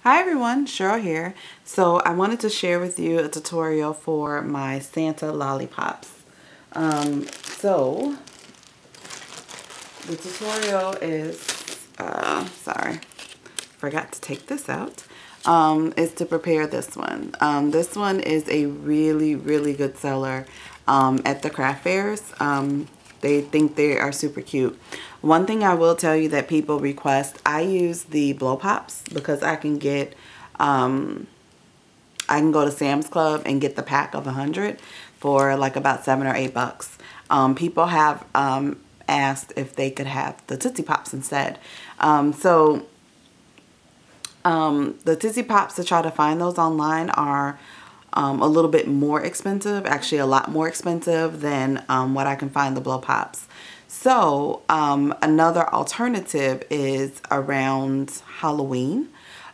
Hi everyone, Cheryl here. So I wanted to share with you a tutorial for my Santa Lollipops. So the tutorial is, sorry, forgot to take this out, is to prepare this one. This one is a really good seller at the craft fairs. They think they are super cute. One thing I will tell you that people request, I use the blow pops because I can get, I can go to Sam's Club and get the pack of 100 for like about $7 or $8. People have asked if they could have the Tootsie Pops instead. The Tootsie Pops, to try to find those online, are a little bit more expensive, actually a lot more expensive than what I can find the blow pops. So another alternative is around Halloween.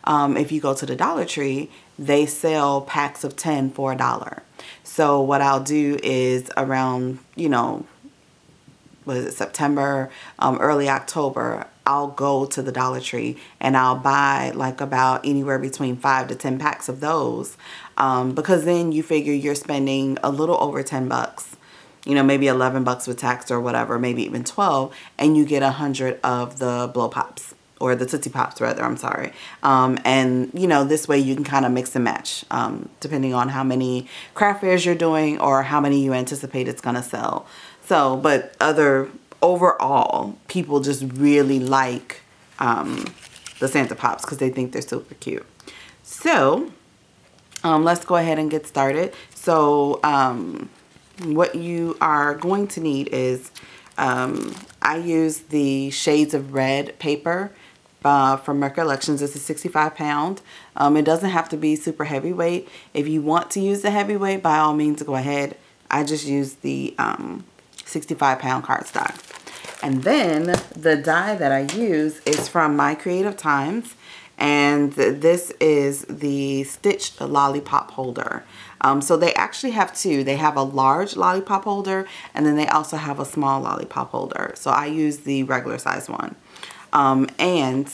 If you go to the Dollar Tree, they sell packs of 10 for $1. So what I'll do is around, you know, what is it, September, early October, I'll go to the Dollar Tree and I'll buy like about anywhere between 5 to 10 packs of those, because then you figure you're spending a little over 10 bucks, you know, maybe 11 bucks with tax or whatever, maybe even 12, and you get 100 of the blow pops, or the Tootsie Pops rather, I'm sorry. And you know, this way you can kind of mix and match, depending on how many craft fairs you're doing or how many you anticipate it's gonna sell. So, but overall, people just really like the Santa Pops because they think they're super cute. So, let's go ahead and get started. So, what you are going to need is, I use the Shades of Red paper from Recollections. It's a 65 pound. It doesn't have to be super heavyweight. If you want to use the heavyweight, by all means, go ahead. I just use the 65 pound cardstock. And then the die that I use is from My Creative Times, and this is the stitched lollipop holder. So they actually have two. They have a large lollipop holder, and then they also have a small lollipop holder. So I use the regular size one. And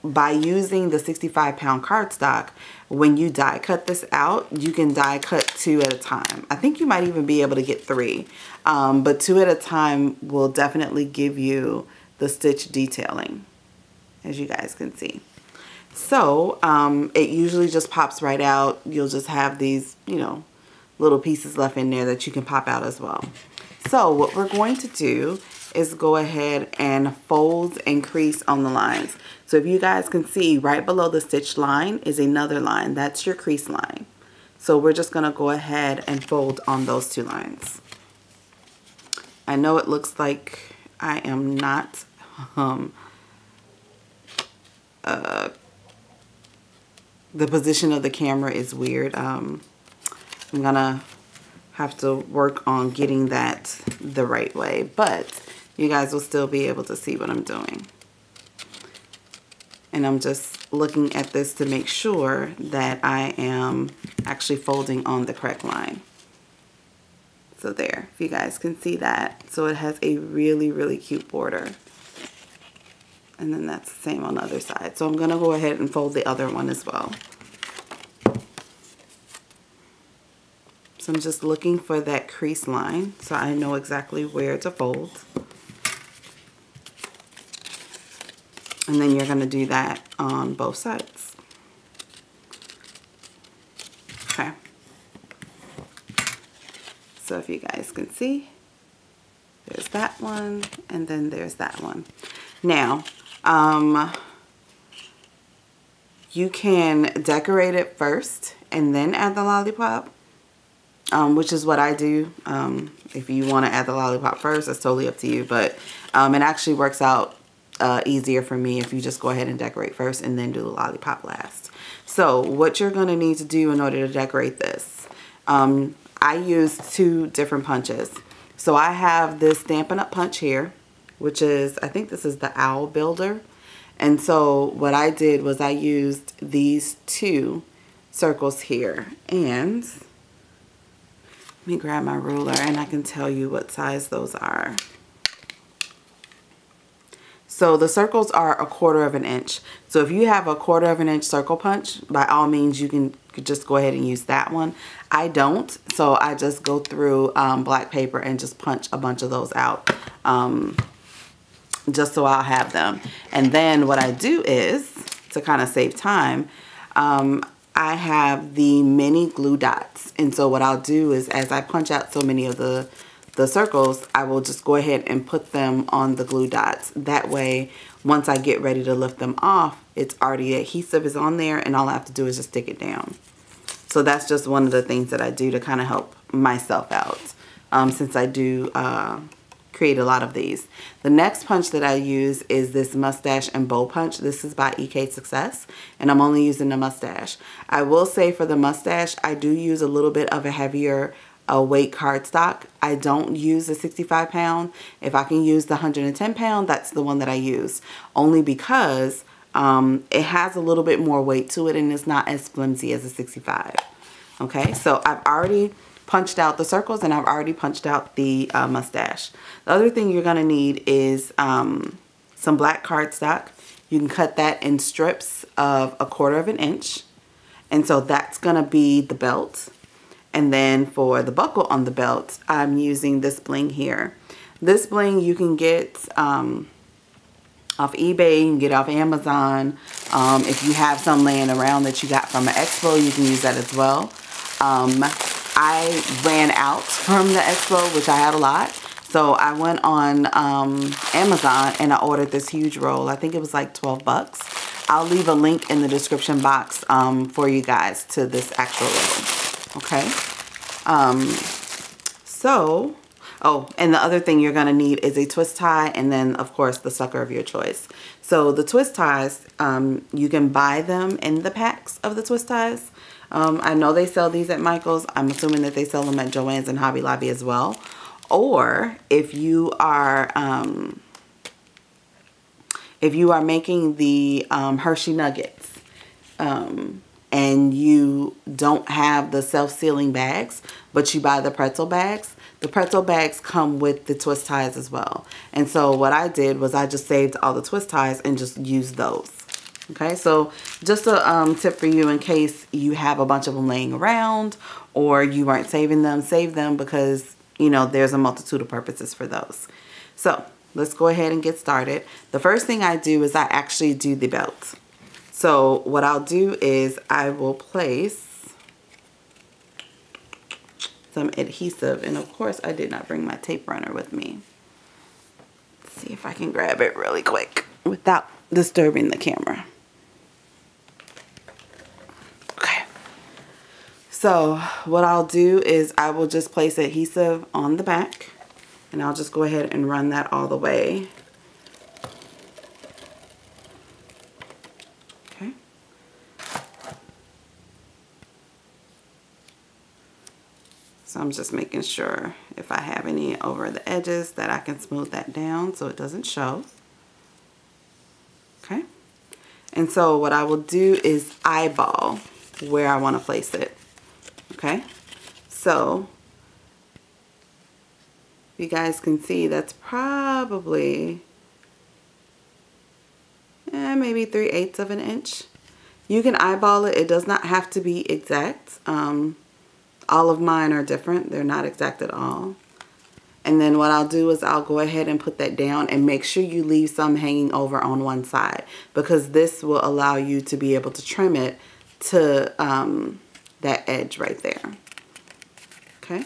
by using the 65 pound cardstock, when you die cut this out, you can die cut 2 at a time. I think you might even be able to get 3, but 2 at a time will definitely give you the stitch detailing, as you guys can see. So it usually just pops right out. You'll just have these, you know, little pieces left in there that you can pop out as well. So what we're going to do is go ahead and fold and crease on the lines. So if you guys can see, right below the stitch line is another line. That's your crease line. So we're just gonna go ahead and fold on those 2 lines. I know it looks like I am not, the position of the camera is weird. I'm gonna have to work on getting that the right way, but you guys will still be able to see what I'm doing. And I'm just looking at this to make sure that I am actually folding on the correct line. So there, if you guys can see that. So it has a really cute border. And then that's the same on the other side. So I'm gonna go ahead and fold the other one as well. So I'm just looking for that crease line so I know exactly where to fold. And then you're going to do that on both sides. Okay. So if you guys can see, there's that one, and then there's that one. Now, you can decorate it first and then add the lollipop. Which is what I do. If you want to add the lollipop first, that's totally up to you. But it actually works out easier for me if you just go ahead and decorate first and then do the lollipop last. So what you're going to need to do in order to decorate this, I use 2 different punches. So I have this Stampin' Up! Punch here, which is, I think this is the Owl Builder. And so what I did was I used these 2 circles here, and let me grab my ruler and I can tell you what size those are. So the circles are 1/4 of an inch. So if you have a 1/4 of an inch circle punch, by all means you can just go ahead and use that one. I don't, so I just go through black paper and just punch a bunch of those out, just so I'll have them. And then what I do is, to kind of save time, I have the mini glue dots. And so what I'll do is, as I punch out so many of the circles, I will just go ahead and put them on the glue dots. That way, once I get ready to lift them off, it's already adhesive is on there, and all I have to do is just stick it down. So that's just one of the things that I do to kind of help myself out, since I do create a lot of these. The next punch that I use is this mustache and bow punch. This is by EK Success, and I'm only using the mustache. I will say for the mustache, I do use a little bit of a heavier weight cardstock. I don't use the 65 pound. If I can use the 110 pound, that's the one that I use, only because it has a little bit more weight to it and it's not as flimsy as a 65. Okay, so I've already punched out the circles and I've already punched out the mustache. The other thing you're gonna need is some black cardstock. You can cut that in strips of 1/4 of an inch, and so that's gonna be the belt. And then for the buckle on the belt, I'm using this bling here. This bling you can get off eBay, you can get off Amazon. If you have some laying around that you got from an expo, you can use that as well. I ran out from the expo, which I had a lot. So I went on Amazon and I ordered this huge roll. I think it was like 12 bucks. I'll leave a link in the description box for you guys to this actual roll. Okay. Oh, and the other thing you're going to need is a twist tie, and then of course the sucker of your choice. So the twist ties, you can buy them in the packs of the twist ties. I know they sell these at Michael's. I'm assuming that they sell them at Joann's and Hobby Lobby as well. Or if you are making the Hershey Nuggets, and you don't have the self-sealing bags, but you buy the pretzel bags, the pretzel bags come with the twist ties as well. And so what I did was I just saved all the twist ties and just used those. Okay, so just a tip for you in case you have a bunch of them laying around or you weren't saving them, save them, because, you know, there's a multitude of purposes for those. So let's go ahead and get started. The first thing I do is I actually do the belt. So what I'll do is I will place some adhesive, and of course I did not bring my tape runner with me. Let's see if I can grab it really quick without disturbing the camera. Okay. So what I'll do is I will just place adhesive on the back, and I'll just go ahead and run that all the way. So I'm just making sure if I have any over the edges that I can smooth that down so it doesn't show. Okay. And so what I will do is eyeball where I want to place it. Okay. So you guys can see that's probably maybe 3/8 of an inch. You can eyeball it. It does not have to be exact. All of mine are different. They're not exact at all. And then what I'll do is I'll go ahead and put that down, and make sure you leave some hanging over on one side, because this will allow you to be able to trim it to that edge right there. Okay.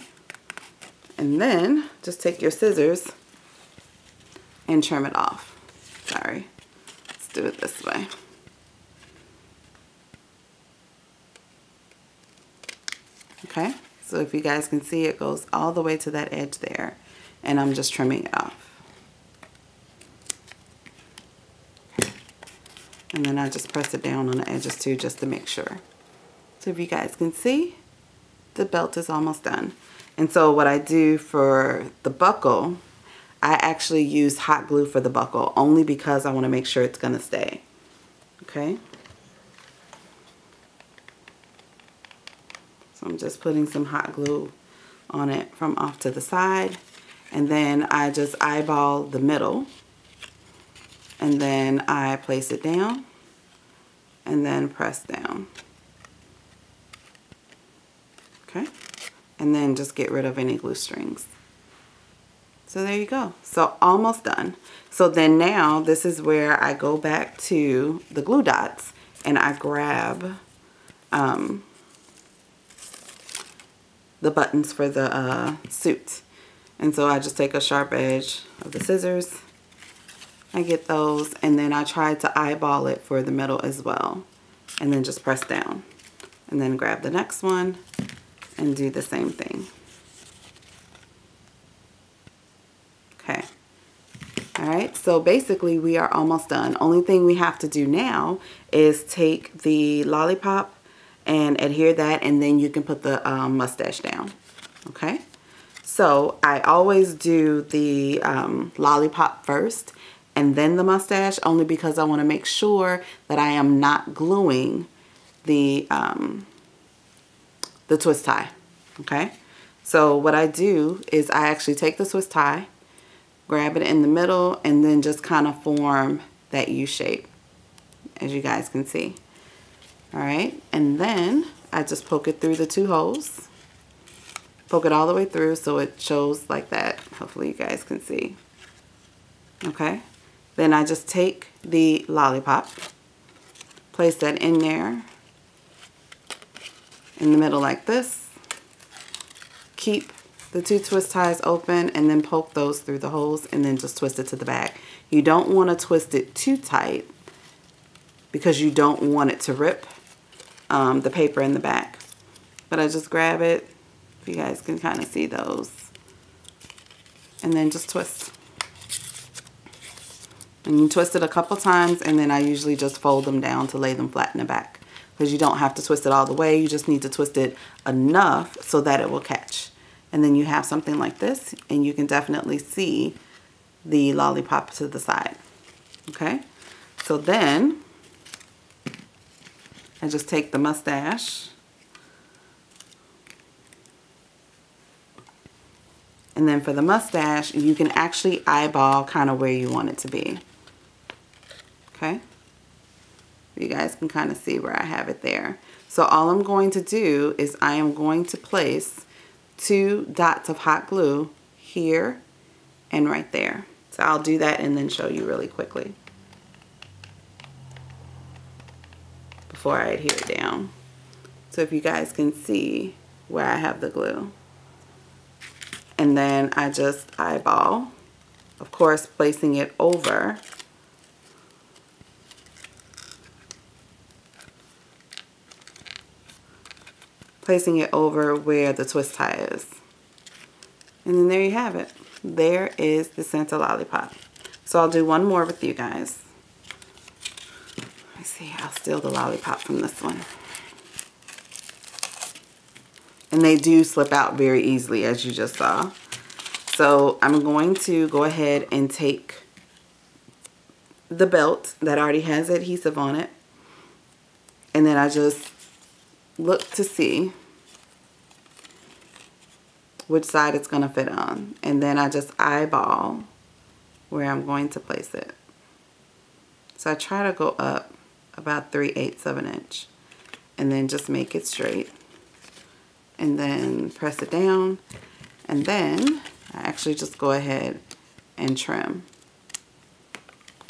And then just take your scissors and trim it off. Sorry. Let's do it this way. Okay, so if you guys can see, it goes all the way to that edge there, and I'm just trimming it off. And then I just press it down on the edges too, just to make sure. So if you guys can see, the belt is almost done. And so what I do for the buckle, I actually use hot glue for the buckle, only because I want to make sure it's going to stay. Okay. So I'm just putting some hot glue on it from off to the side, and then I just eyeball the middle, and then I place it down and then press down. Okay, and then just get rid of any glue strings. So there you go. So almost done. So then now this is where I go back to the glue dots and I grab the buttons for the suit. And so I just take a sharp edge of the scissors. I get those, and then I try to eyeball it for the middle as well. And then just press down. And then grab the next one and do the same thing. Okay. Alright, so basically we are almost done. Only thing we have to do now is take the lollipop and adhere that, and then you can put the mustache down. Okay? So I always do the lollipop first and then the mustache, only because I want to make sure that I am not gluing the twist tie. Okay? So what I do is I actually take the twist tie, grab it in the middle, and then just kind of form that U shape, as you guys can see. Alright, and then I just poke it through the two holes. Poke it all the way through so it shows like that. Hopefully you guys can see. Okay, then I just take the lollipop, place that in there, in the middle like this. Keep the two twist ties open and then poke those through the holes and then just twist it to the back. You don't want to twist it too tight because you don't want it to rip the paper in the back. But I just grab it, if you guys can kind of see those, and then just twist. And you twist it a couple times, and then I usually just fold them down to lay them flat in the back, because you don't have to twist it all the way. You just need to twist it enough so that it will catch. And then you have something like this, and you can definitely see the lollipop to the side. Okay, so then I just take the mustache and then for the mustache you can actually eyeball kind of where you want it to be. Okay, you guys can kind of see where I have it there. So all I'm going to do is I am going to place 2 dots of hot glue here and right there. So I'll do that and then show you really quickly before I adhere it down. So if you guys can see where I have the glue. And then I just eyeball, of course placing it over where the twist tie is. And then there you have it. There is the Santa Lollipop. So I'll do one more with you guys. Let me see, I'll steal the lollipop from this one. And they do slip out very easily, as you just saw. So I'm going to go ahead and take the belt that already has adhesive on it. And then I just look to see which side it's going to fit on. And then I just eyeball where I'm going to place it. So I try to go up about 3/8 of an inch. And then just make it straight. And then press it down. And then I actually just go ahead and trim.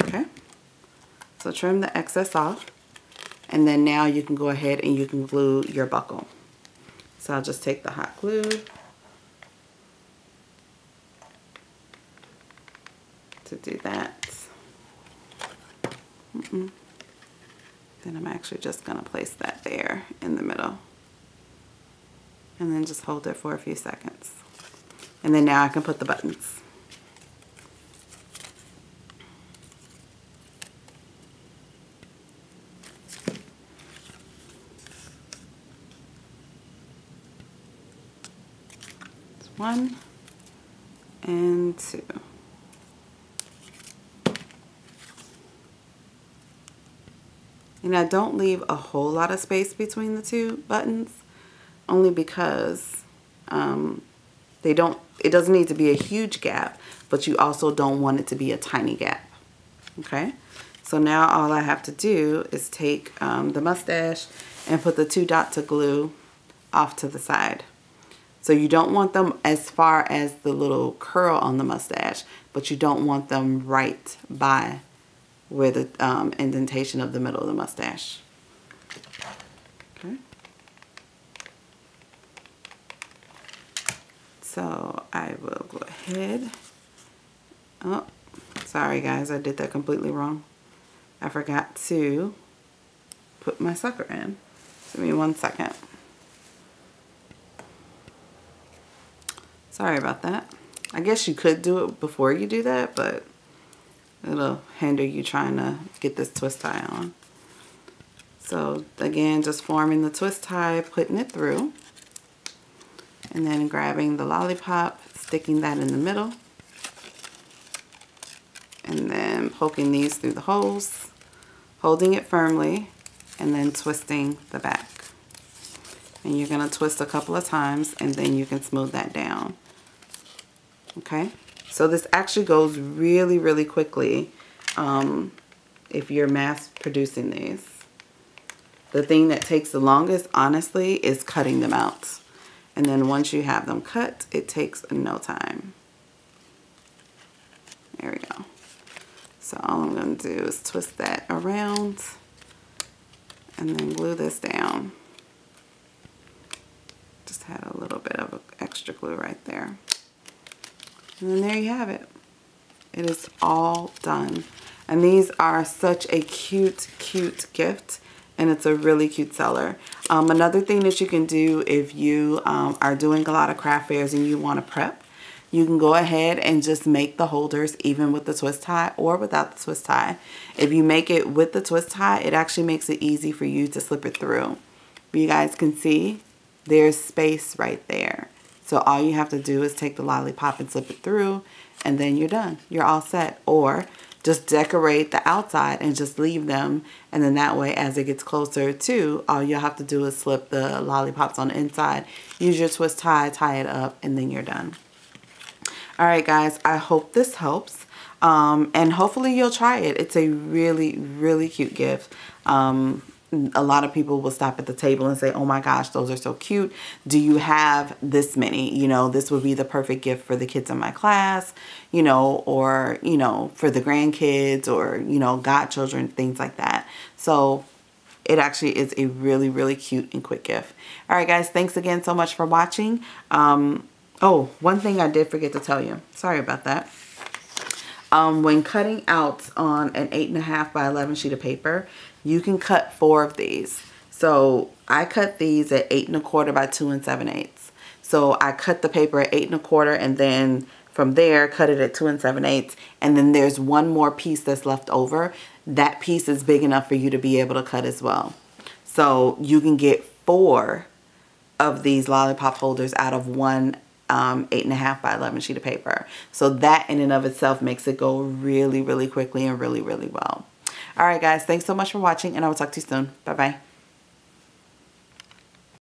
Okay. So trim the excess off. And then now you can go ahead and you can glue your buckle. So I'll just take the hot glue. To do that. Then I'm actually just going to place that there in the middle. And then just hold it for a few seconds. And then now I can put the buttons. It's 1 and 2. And I don't leave a whole lot of space between the 2 buttons, only because it doesn't need to be a huge gap, but you also don't want it to be a tiny gap. Okay, so now all I have to do is take the mustache and put the 2 dots of glue off to the side. So you don't want them as far as the little curl on the mustache, but you don't want them right by where the indentation of the middle of the mustache. Okay. So I will go ahead. Oh, sorry guys, I did that completely wrong. I forgot to put my sucker in. Give me 1 second. Sorry about that. I guess you could do it before you do that, but it'll hinder you trying to get this twist tie on. So again, just forming the twist tie, putting it through, and then grabbing the lollipop, sticking that in the middle, and then poking these through the holes, holding it firmly, and then twisting the back. And you're going to twist a couple of times, and then you can smooth that down. Okay, so this actually goes really, really quickly if you're mass producing these. The thing that takes the longest, honestly, is cutting them out. And then once you have them cut, it takes no time. There we go. So all I'm going to do is twist that around and then glue this down. Just had a little bit of extra glue right there. And then there you have it. It is all done. And these are such a cute, cute gift. And it's a really cute seller. Another thing that you can do if you are doing a lot of craft fairs and you want to prep, you can go ahead and just make the holders even with the twist tie or without the twist tie. If you make it with the twist tie, it actually makes it easy for you to slip it through. But you guys can see there's space right there. So all you have to do is take the lollipop and slip it through, and then you're done. You're all set. Or just decorate the outside and just leave them, and then that way as it gets closer to, all you'll have to do is slip the lollipops on the inside, use your twist tie, tie it up, and then you're done. Alright guys, I hope this helps, and hopefully you'll try it. It's a really, really cute gift. A lot of people will stop at the table and say, oh my gosh, those are so cute. Do you have this many? You know, this would be the perfect gift for the kids in my class, you know, or, you know, for the grandkids or, you know, godchildren, things like that. So it actually is a really, really cute and quick gift. All right, guys, thanks again so much for watching. Oh, one thing I did forget to tell you. Sorry about that. When cutting out on an 8.5 by 11 sheet of paper, you can cut 4 of these. So I cut these at 8 1/4 by 2 7/8. So I cut the paper at 8 1/4 and then from there cut it at 2 7/8. And then there's one more piece that's left over. That piece is big enough for you to be able to cut as well. So you can get 4 of these lollipop holders out of one 8.5 by 11 sheet of paper. So that in and of itself makes it go really, really quickly and really, really well. All right, guys, thanks so much for watching, and I will talk to you soon. Bye-bye.